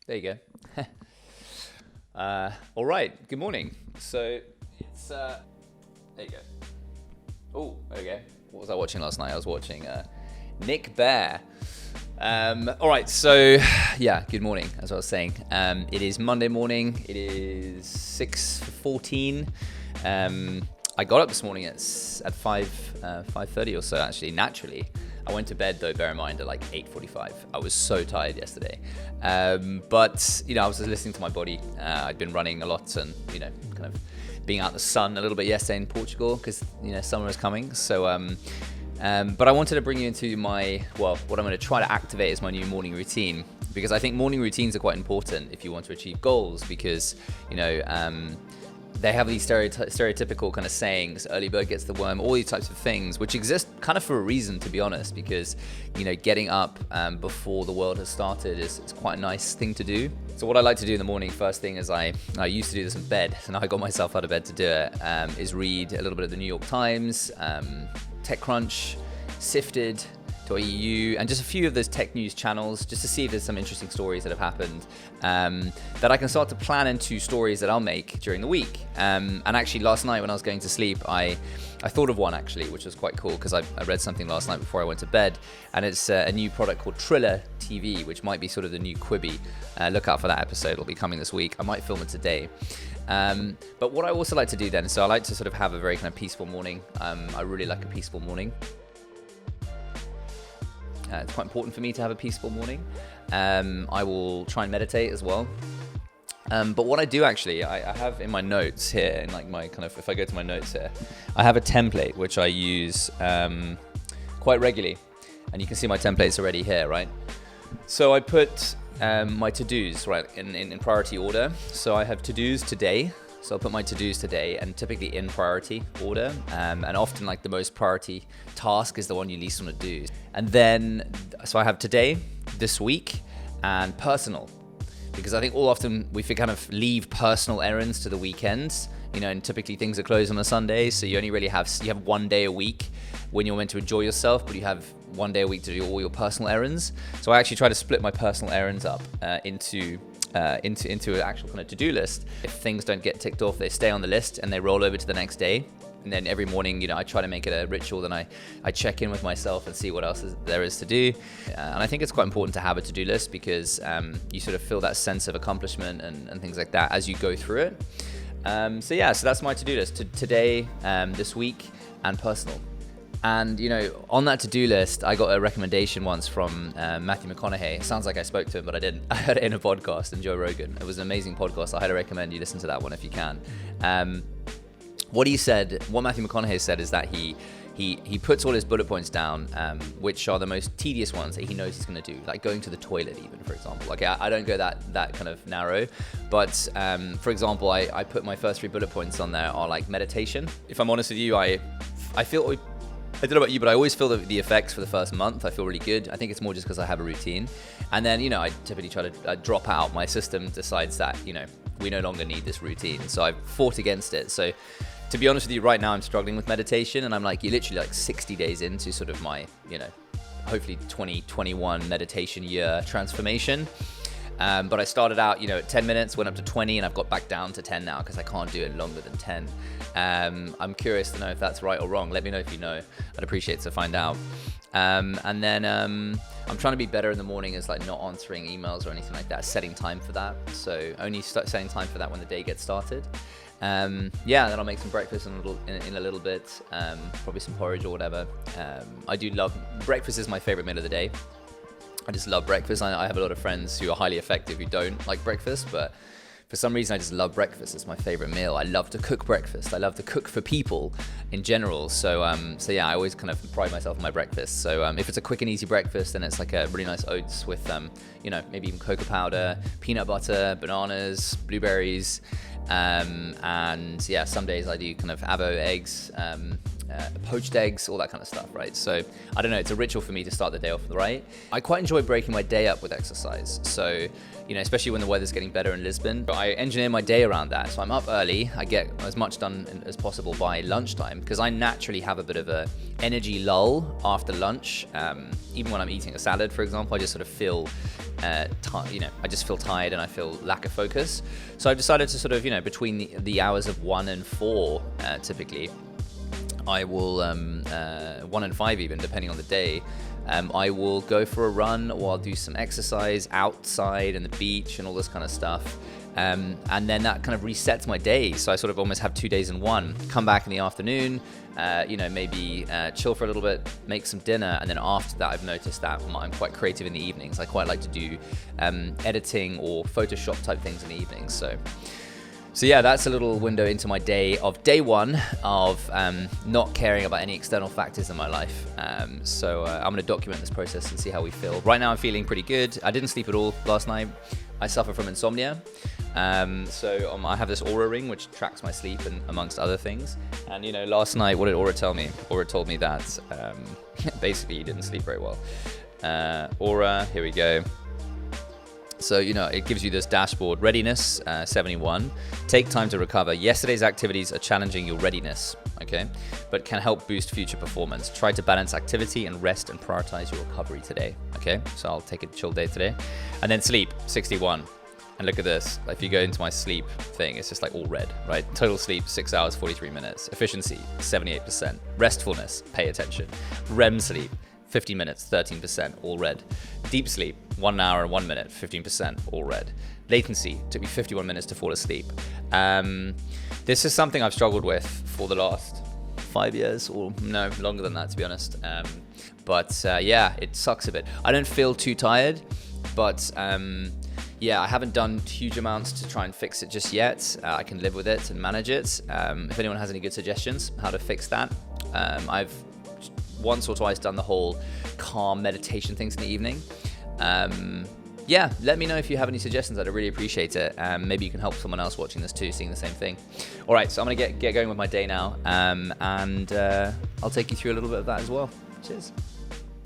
There you go. All right. Good morning. So it's there you go. Oh, okay. What was I watching last night? I was watching Nick Bear. All right. So yeah. Good morning. As I was saying, it is Monday morning. It is 6:14. I got up this morning at 5:30 or so. Actually, naturally. I went to bed though, bear in mind, at like 8:45. I was so tired yesterday. But, I was listening to my body. I'd been running a lot and, kind of being out in the sun a little bit yesterday in Portugal because, summer is coming. So, but I wanted to bring you into what I'm going to try to activate is my new morning routine, because I think morning routines are quite important if you want to achieve goals, because, they have these stereotypical kind of sayings, early bird gets the worm, all these types of things, which exist kind of for a reason, to be honest, because, getting up before the world has started is quite a nice thing to do. So what I like to do in the morning, first thing is I used to do this in bed, and I got myself out of bed to do it, is read a little bit of the New York Times, TechCrunch, Sifted, .eu, and just a few of those tech news channels, just to see if there's some interesting stories that have happened that I can start to plan into stories that I'll make during the week. And actually last night when I was going to sleep, I thought of one actually, which was quite cool, because I read something last night before I went to bed, and it's a new product called Triller TV, which might be sort of the new Quibi. Look out for that episode, it'll be coming this week. I might film it today. But what I also like to do then, so I like to sort of have a very kind of peaceful morning. I really like a peaceful morning. It's quite important for me to have a peaceful morning. I will try and meditate as well. But what I do actually, I have in my notes here, in like my kind of, if I go to my notes here, I have a template which I use quite regularly. And you can see my templates already here, right? So I put my to-dos, right, in priority order. So I have to-dos today. So I'll put my to-dos today, and typically in priority order, and often like the most priority task is the one you least want to do. And then, so I have today, this week, and personal, because I think all often we kind of leave personal errands to the weekends, and typically things are closed on a Sunday, so you only really have 1 day a week when you're meant to enjoy yourself, but you have 1 day a week to do all your personal errands. So I actually try to split my personal errands up into an actual kind of to-do list. If things don't get ticked off, they stay on the list and they roll over to the next day. And then every morning, I try to make it a ritual. Then I check in with myself and see what else there is to do. And I think it's quite important to have a to-do list, because you sort of feel that sense of accomplishment and things like that as you go through it. So that's my to-do list. Today, this week, and personal. And, on that to-do list, I got a recommendation once from Matthew McConaughey. It sounds like I spoke to him, but I didn't. I heard it in a podcast, and Joe Rogan. It was an amazing podcast. I highly recommend you listen to that one if you can. What Matthew McConaughey said is that he puts all his bullet points down, which are the most tedious ones that he knows he's going to do, like going to the toilet even, for example. Like I don't go that kind of narrow, but for example, I put my first 3 bullet points on there are like meditation. If I'm honest with you, I feel, I don't know about you, but I always feel the effects for the first month. I feel really good. I think it's more just because I have a routine. And then, I typically try to drop out. My system decides that, we no longer need this routine. So I've fought against it. So to be honest with you, right now I'm struggling with meditation, and I'm literally 60 days into sort of my, hopefully 2021 meditation year transformation. But I started out, at 10 minutes, went up to 20, and I've got back down to 10 now because I can't do it longer than 10. I'm curious to know if that's right or wrong. Let me know if you know. I'd appreciate to find out. And then I'm trying to be better in the morning, as like not answering emails or anything like that, setting time for that. So only setting time for that when the day gets started. Then I'll make some breakfast in a little bit, probably some porridge or whatever. I do love breakfast. Is my favorite meal of the day. I just love breakfast. I have a lot of friends who are highly effective who don't like breakfast, but for some reason I just love breakfast. It's my favorite meal. I love to cook breakfast. I love to cook for people in general. So I always kind of pride myself on my breakfast. So if it's a quick and easy breakfast, then it's like a really nice oats with maybe even cocoa powder, peanut butter, bananas, blueberries, and some days I do kind of avo eggs, poached eggs, all that kind of stuff, right? So I don't know, it's a ritual for me to start the day off right. I quite enjoy breaking my day up with exercise. So, especially when the weather's getting better in Lisbon, but I engineer my day around that. So I'm up early, I get as much done as possible by lunchtime, because I naturally have a bit of a energy lull after lunch. Even when I'm eating a salad, for example, I just sort of feel I just feel tired and I feel lack of focus. So I've decided to sort of, between the hours of 1 and 4, typically, I will, 1 and 5 even, depending on the day, I will go for a run, or I'll do some exercise outside and the beach and all this kind of stuff. And then that kind of resets my day. So I sort of almost have 2 days in one. Come back in the afternoon, maybe chill for a little bit, make some dinner. And then after that, I've noticed that I'm quite creative in the evenings. I quite like to do editing or Photoshop type things in the evenings. So yeah, that's a little window into my day one of not caring about any external factors in my life. So I'm going to document this process and see how we feel. Right now I'm feeling pretty good. I didn't sleep at all last night. I suffer from insomnia. I have this Aura ring which tracks my sleep and amongst other things. And last night, what did Aura tell me? Aura told me that basically you didn't sleep very well. Aura, here we go. So, it gives you this dashboard, readiness, 71. Take time to recover. Yesterday's activities are challenging your readiness, okay? But can help boost future performance. Try to balance activity and rest and prioritize your recovery today, okay? So I'll take a chill day today. And then sleep, 61. And look at this. If you go into my sleep thing, it's just like all red, right? Total sleep, 6 hours, 43 minutes. Efficiency, 78%. Restfulness, pay attention. REM sleep, 50 minutes, 13%, all red. Deep sleep, 1 hour and 1 minute, 15%, all red. Latency, took me 51 minutes to fall asleep. This is something I've struggled with for the last 5 years, or no, longer than that, to be honest. Yeah, it sucks a bit. I don't feel too tired, but I haven't done huge amounts to try and fix it just yet. I can live with it and manage it. If anyone has any good suggestions how to fix that, I've once or twice done the whole calm meditation things in the evening. Let me know if you have any suggestions. I'd really appreciate it. Maybe you can help someone else watching this too, seeing the same thing. All right, so I'm gonna get going with my day now, and I'll take you through a little bit of that as well. Cheers.